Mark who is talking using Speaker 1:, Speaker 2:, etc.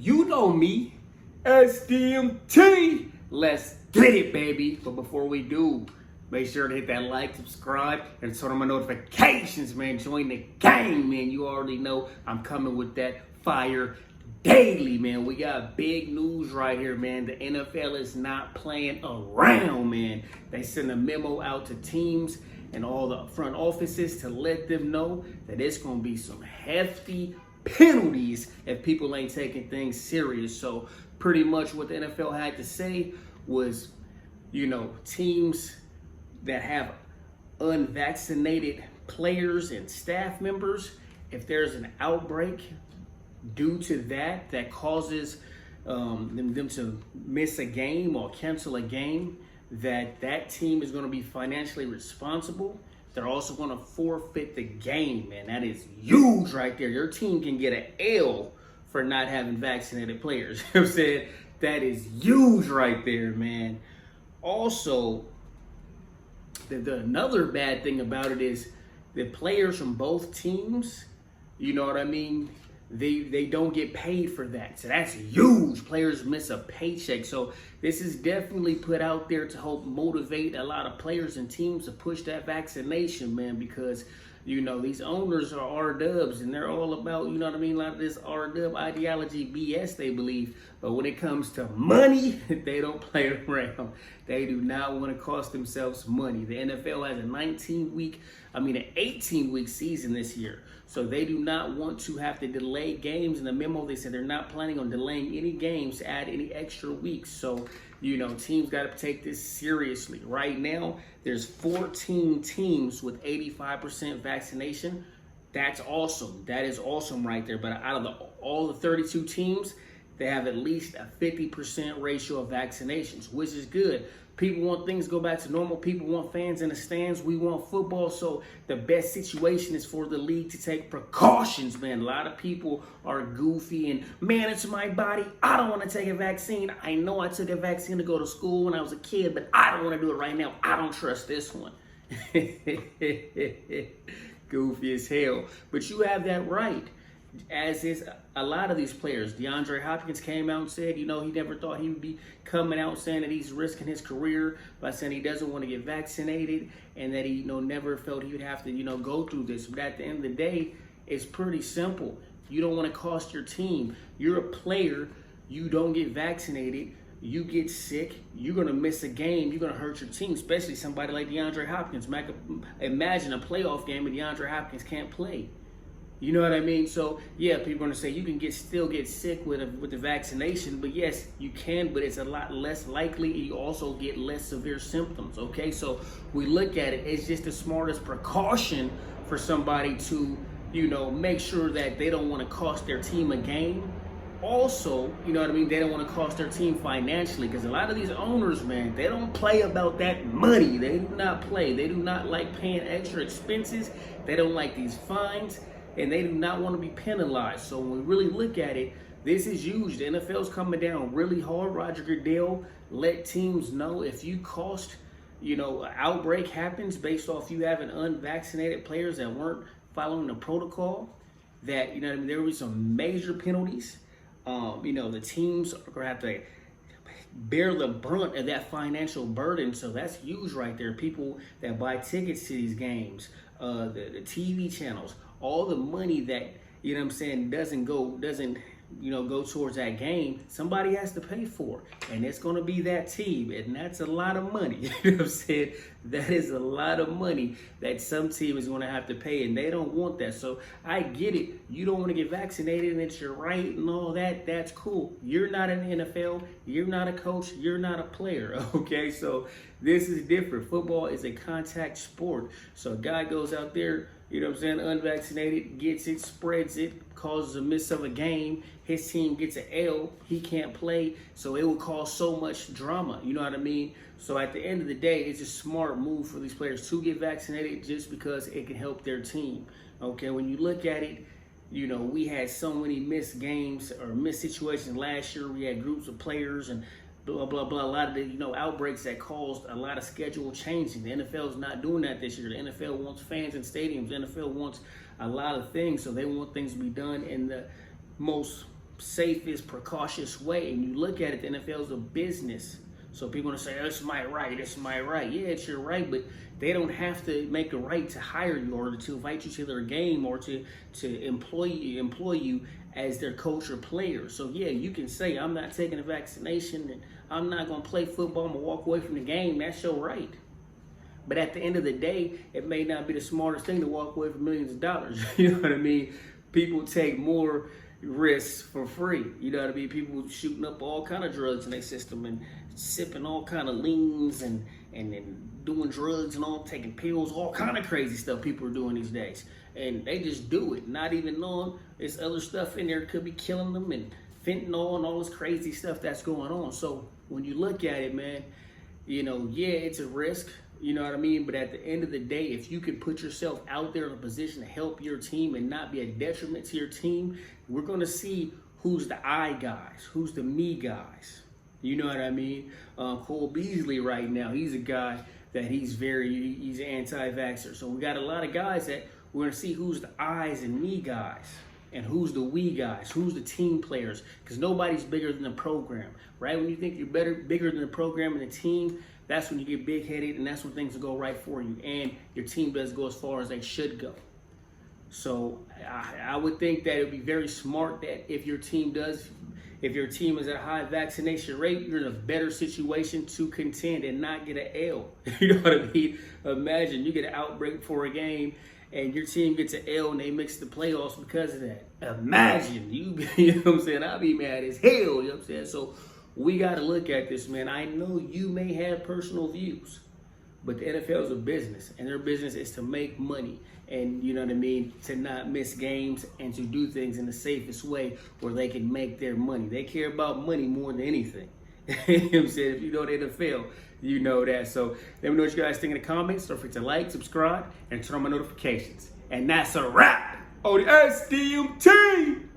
Speaker 1: You know me, SDMT. Let's get it, baby. But before we do, make sure to hit that like, subscribe, and turn on my notifications, man. Join the gang, man. You already know I'm coming with that fire daily, man. We got big news right here, man. The NFL is not playing around, man. They sent a memo out to teams and all the front offices to let them know that it's going to be some hefty penalties if people ain't taking things serious. So pretty much what the NFL had to say was, teams that have unvaccinated players and staff members, if there's an outbreak due to that causes them to miss a game or cancel a game, that team is going to be financially responsible. They're also going to forfeit the game, man. That is huge right there. Your team can get an L for not having vaccinated players. You know what I'm saying? That is huge right there, man. Also, another bad thing about it is the players from both teams, you know what I mean? They don't get paid for that. So that's huge. Players miss a paycheck. So this is definitely put out there to help motivate a lot of players and teams to push that vaccination, man, because, these owners are R-dubs and they're all about, a lot of this R-dub ideology BS they believe. But when it comes to money, they don't play around. They do not want to cost themselves money. The NFL has an 18-week season this year. So they do not want to have to delay games. In the memo, they said they're not planning on delaying any games to add any extra weeks. So, teams got to take this seriously. Right now, there's 14 teams with 85% vaccination. That's awesome. That is awesome right there. But out of all the 32 teams, they have at least a 50% ratio of vaccinations, which is good. People want things to go back to normal. People want fans in the stands. We want football. So the best situation is for the league to take precautions, man. A lot of people are goofy and, man, it's my body. I don't want to take a vaccine. I know I took a vaccine to go to school when I was a kid, but I don't want to do it right now. I don't trust this one. Goofy as hell. But you have that right. As is a lot of these players. DeAndre Hopkins came out and said, he never thought he would be coming out saying that he's risking his career by saying he doesn't want to get vaccinated and that he, never felt he would have to, go through this. But at the end of the day, it's pretty simple. You don't want to cost your team. You're a player. You don't get vaccinated. You get sick. You're going to miss a game. You're going to hurt your team, especially somebody like DeAndre Hopkins. Imagine a playoff game and DeAndre Hopkins can't play. You know what I mean? So, yeah, people are going to say you can still get sick with the vaccination. But, yes, you can, but it's a lot less likely. You also get less severe symptoms, okay? So, we look at it. It's just the smartest precaution for somebody to, make sure that they don't want to cost their team a game. Also, they don't want to cost their team financially because a lot of these owners, man, they don't play about that money. They do not play. They do not like paying extra expenses. They don't like these fines. And they do not want to be penalized. So when we really look at it, this is huge. The NFL's coming down really hard. Roger Goodell let teams know if you cost, an outbreak happens based off you having unvaccinated players that weren't following the protocol, that, there will be some major penalties. The teams are going to have to bear the brunt of that financial burden. So that's huge right there. People that buy tickets to these games, the TV channels, all the money that, doesn't go towards that game, somebody has to pay for. And it's going to be that team. And that's a lot of money. You know what I'm saying? That is a lot of money that some team is going to have to pay. And they don't want that. So I get it. You don't want to get vaccinated and it's your right and all that. That's cool. You're not in the NFL. You're not a coach. You're not a player. Okay? So this is different. Football is a contact sport. So a guy goes out there, unvaccinated, gets it, spreads it, causes a miss of a game. His team gets an L. He can't play. So it will cause so much drama. You know what I mean? So at the end of the day, it's a smart move for these players to get vaccinated just because it can help their team. Okay, when you look at it, we had so many missed games or missed situations last year. We had groups of players and blah, blah, blah. A lot of the, outbreaks that caused a lot of schedule changing. The NFL is not doing that this year. The NFL wants fans in stadiums. The NFL wants a lot of things. So they want things to be done in the most safest, precautious way. And you look at it, the NFL is a business. So people are going to say, oh, it's my right, it's my right. Yeah, it's your right, but they don't have to make a right to hire you or to invite you to their game or to employ you as their coach or player. So yeah, you can say, I'm not taking a vaccination and I'm not going to play football, I'm going to walk away from the game. That's your right. But at the end of the day, it may not be the smartest thing to walk away from millions of dollars. You know what I mean? People take more risks for free. You know what I mean? People shooting up all kind of drugs in their system and sipping all kind of leans and doing drugs and all, taking pills, all kind of crazy stuff people are doing these days. And they just do it, not even knowing there's other stuff in there could be killing them, and fentanyl and all this crazy stuff that's going on. So when you look at it, man, you know, yeah, it's a risk. You know what I mean? But at the end of the day, if you can put yourself out there in a position to help your team and not be a detriment to your team, we're going to see who's the I guys, who's the me guys. You know what I mean? Cole Beasley right now, he's a guy that he's anti-vaxxer. So we got a lot of guys that we're going to see who's the I's and me guys and who's the we guys, who's the team players, because nobody's bigger than the program, right? When you think you're bigger than the program and the team, that's when you get big-headed, and that's when things will go right for you, and your team does go as far as they should go. So I would think that it would be very smart that if your team is at a high vaccination rate, you're in a better situation to contend and not get an L. You know what I mean? Imagine you get an outbreak for a game and your team gets an L and they mix the playoffs because of that. Imagine, you know what I'm saying? I'd be mad as hell, you know what I'm saying? So we got to look at this, man. I know you may have personal views, but the NFL is a business, and their business is to make money and, you know what I mean, to not miss games and to do things in the safest way where they can make their money. They care about money more than anything. You know what I'm saying? If you know the NFL, you know that. So let me know what you guys think in the comments. Don't forget to like, subscribe, and turn on my notifications. And that's a wrap on the SDMT.